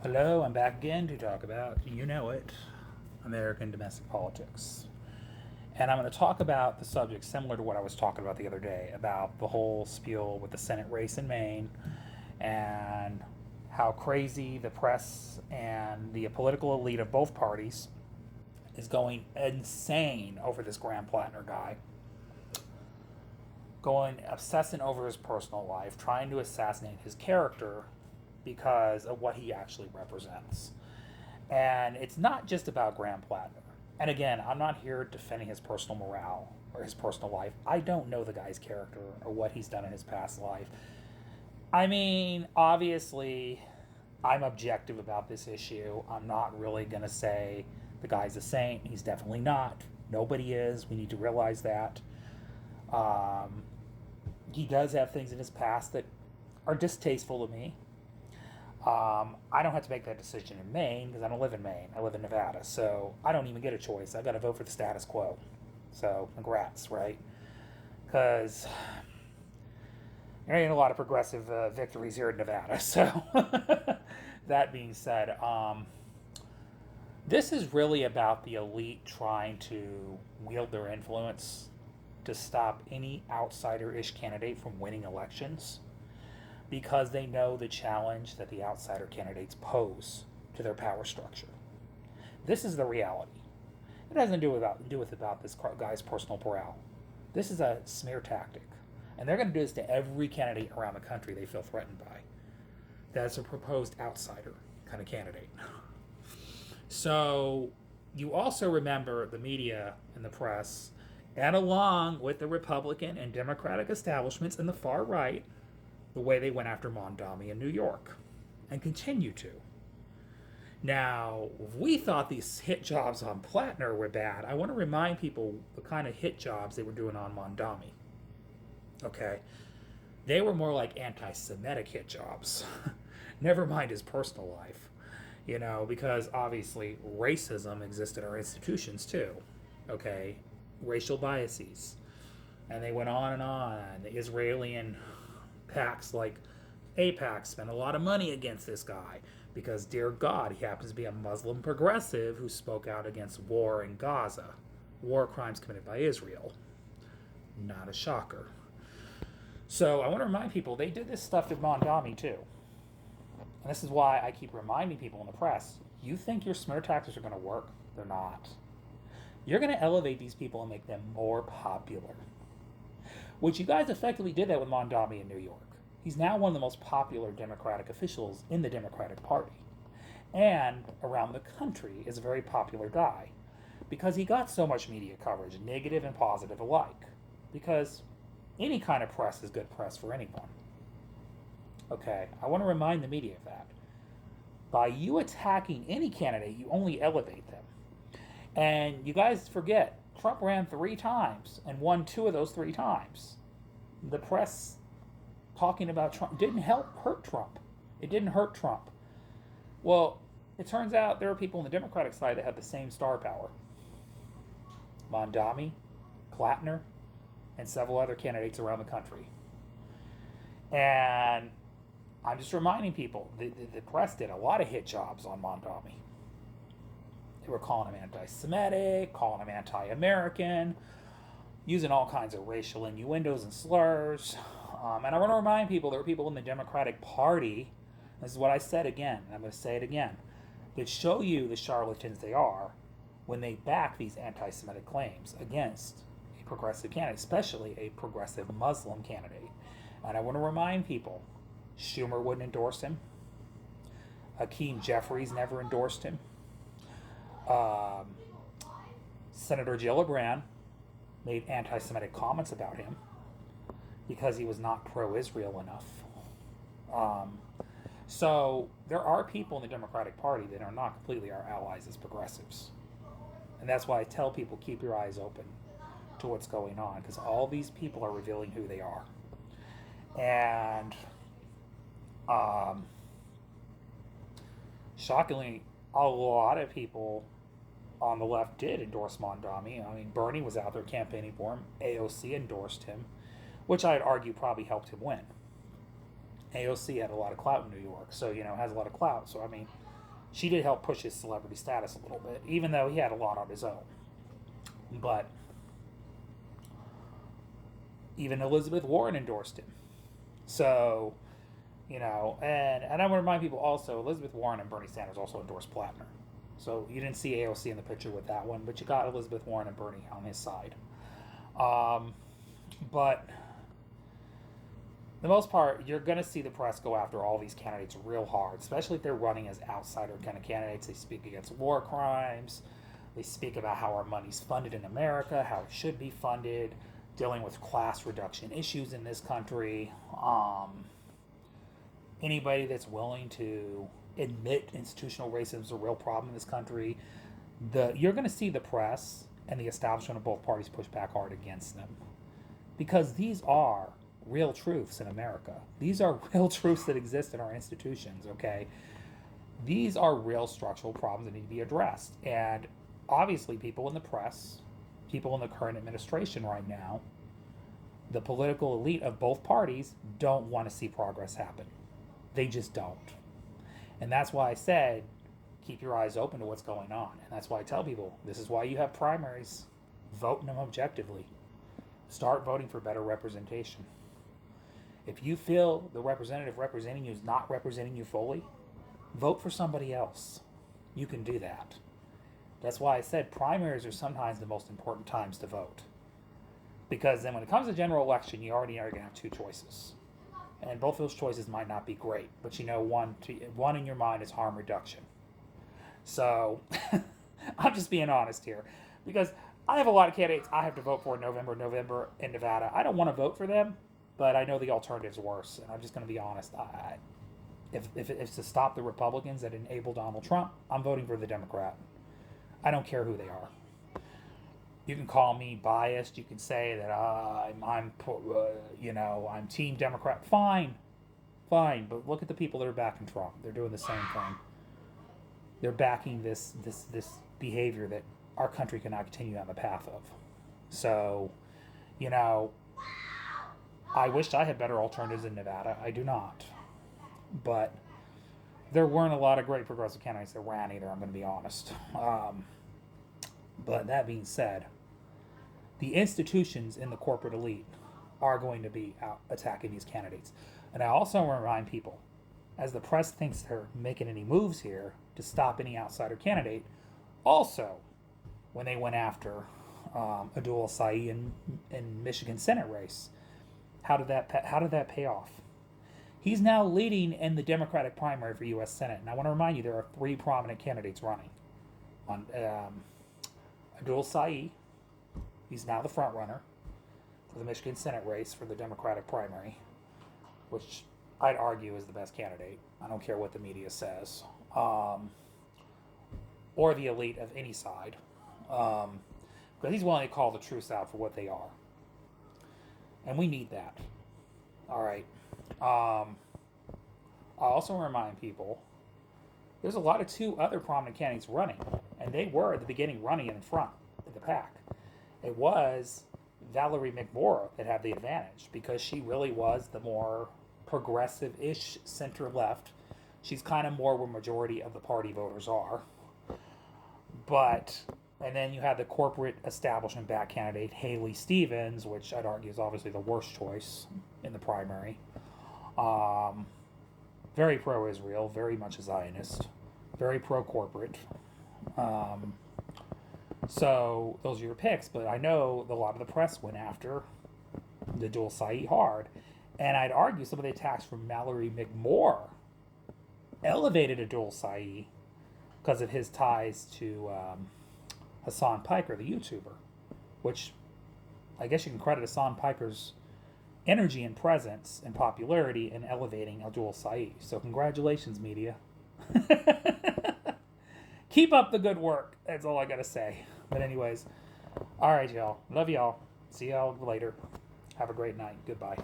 Hello, I'm back again to talk about, you know it, American domestic politics. And I'm going to talk about the subject similar to what I was talking about the other day about the whole spiel with the Senate race in Maine and how crazy the press and the political elite of both parties is going insane over this Graham Plattner guy, going obsessing over his personal life, trying to assassinate his character because of what he actually represents. And it's not just about Graham Plattner. And again, I'm not here defending his personal morale or his personal life. I don't know the guy's character or what he's done in his past life. I mean, obviously, I'm objective about this issue. I'm not really going to say the guy's a saint. He's definitely not. Nobody is. We need to realize that. Um, he does have things in his past that are distasteful to me. I don't have to make that decision in Maine because I don't live in Maine. I live in Nevada, so I don't even get a choice. I got to vote for the status quo. So, congrats, right? Because there ain't a lot of progressive victories here in Nevada. So, that being said, this is really about the elite trying to wield their influence to stop any outsider ish candidate from winning elections because they know the challenge that the outsider candidates pose to their power structure. This is the reality. It has nothing to do with about this guy's personal morale. This is a smear tactic, and they're going to do this to every candidate around the country they feel threatened by. That's a proposed outsider kind of candidate. So you also remember the media and the press, and along with the Republican and Democratic establishments in the far right, the way they went after Mondami in New York and continue to. Now, if we thought these hit jobs on Plattner were bad, I want to remind people the kind of hit jobs they were doing on Mondami. Okay? They were more like anti Semitic hit jobs. Never mind his personal life. Because obviously racism exists in our institutions too. Okay? Racial biases. And they went on and on. The Israeli and PACs like APAC spent a lot of money against this guy because, dear God, he happens to be a Muslim progressive who spoke out against war in Gaza, war crimes committed by Israel. Not a shocker. So I want to remind people they did this stuff to Mondami too. And this is why I keep reminding people in the press, you think your smear tactics are going to work? They're not. You're going to elevate these people and make them more popular. Which you guys effectively did that with Mondami in New York. He's now one of the most popular Democratic officials in the Democratic Party. And around the country is a very popular guy. Because he got so much media coverage, negative and positive alike. Because any kind of press is good press for anyone. Okay, I want to remind the media of that. By you attacking any candidate, you only elevate them. And you guys forget, Trump ran 3 times and won 2 of those 3 times. The press talking about Trump didn't hurt Trump. It didn't hurt Trump. Well, it turns out there are people on the Democratic side that have the same star power. Mondami, Plattner, and several other candidates around the country. And I'm just reminding people, the press did a lot of hit jobs on Mondami. They were calling him anti-Semitic, calling him anti-American, using all kinds of racial innuendos and slurs. And I want to remind people there are people in the Democratic Party, this is what I said again, and I'm going to say it again, that show you the charlatans they are when they back these anti-Semitic claims against a progressive candidate, especially a progressive Muslim candidate. And I want to remind people, Schumer wouldn't endorse him. Hakeem Jeffries never endorsed him. Senator Gillibrand made anti-Semitic comments about him because he was not pro-Israel enough. So there are people in the Democratic Party that are not completely our allies as progressives. And that's why I tell people, keep your eyes open to what's going on, because all these people are revealing who they are. And shockingly, a lot of people on the left did endorse Mondami. I mean, Bernie was out there campaigning for him. AOC endorsed him, which I'd argue probably helped him win. AOC had a lot of clout in New York, so, has a lot of clout. So, I mean, she did help push his celebrity status a little bit, even though he had a lot on his own. But even Elizabeth Warren endorsed him. So, and I want to remind people also, Elizabeth Warren and Bernie Sanders also endorsed Plattner. So you didn't see AOC in the picture with that one, but you got Elizabeth Warren and Bernie on his side. But the most part, you're going to see the press go after all these candidates real hard, especially if they're running as outsider kind of candidates. They speak against war crimes. They speak about how our money's funded in America, how it should be funded, dealing with class reduction issues in this country. Anybody that's willing to admit institutional racism is a real problem in this country, you're going to see the press and the establishment of both parties push back hard against them. Because these are real truths in America. These are real truths that exist in our institutions, okay? These are real structural problems that need to be addressed. And obviously people in the press, people in the current administration right now, the political elite of both parties don't want to see progress happen. They just don't. And that's why I said, keep your eyes open to what's going on. And that's why I tell people, this is why you have primaries. Vote in them objectively. Start voting for better representation. If you feel the representative representing you is not representing you fully, vote for somebody else. You can do that. That's why I said primaries are sometimes the most important times to vote. Because then when it comes to general election, you already are going to have two choices. And both those choices might not be great, but one in your mind is harm reduction. So I'm just being honest here, because I have a lot of candidates I have to vote for in November in Nevada. I don't want to vote for them, but I know the alternative's worse, and I'm just going to be honest. If it's to stop the Republicans that enable Donald Trump, I'm voting for the Democrat. I don't care who they are. You can call me biased. You can say that I'm Team Democrat. Fine. But look at the people that are backing Trump. They're doing the same thing. They're backing this behavior that our country cannot continue on the path of. So, I wished I had better alternatives in Nevada. I do not. But there weren't a lot of great progressive candidates that ran either, I'm going to be honest. But that being said, the institutions in the corporate elite are going to be out attacking these candidates. And I also want to remind people, as the press thinks they're making any moves here to stop any outsider candidate, also, when they went after Abdul Saeed in Michigan Senate race, how did that pay off? He's now leading in the Democratic primary for U.S. Senate. And I want to remind you, there are 3 prominent candidates running. Abdul Saeed, he's now the front runner for the Michigan Senate race for the Democratic primary, which I'd argue is the best candidate. I don't care what the media says. Or the elite of any side. Because he's willing to call the truths out for what they are. And we need that. All right. I also remind people, there's a lot of 2 other prominent candidates running. And they were, at the beginning, running in front of the pack. It was Valerie McMorrow that had the advantage because she really was the more progressive-ish center-left. She's kind of more where majority of the party voters are. And then you have the corporate establishment back candidate, Haley Stevens, which I'd argue is obviously the worst choice in the primary. Very pro-Israel, very much a Zionist, very pro-corporate. So those are your picks, but I know a lot of the press went after the Abdul Saeed hard. And I'd argue some of the attacks from Mallory McMorrow elevated Abdul Saeed because of his ties to Hassan Piker, the YouTuber, which I guess you can credit Hassan Piker's energy and presence and popularity in elevating Abdul Saeed. So congratulations, media. Keep up the good work. That's all I got to say. But anyways, all right, y'all. Love y'all. See y'all later. Have a great night. Goodbye.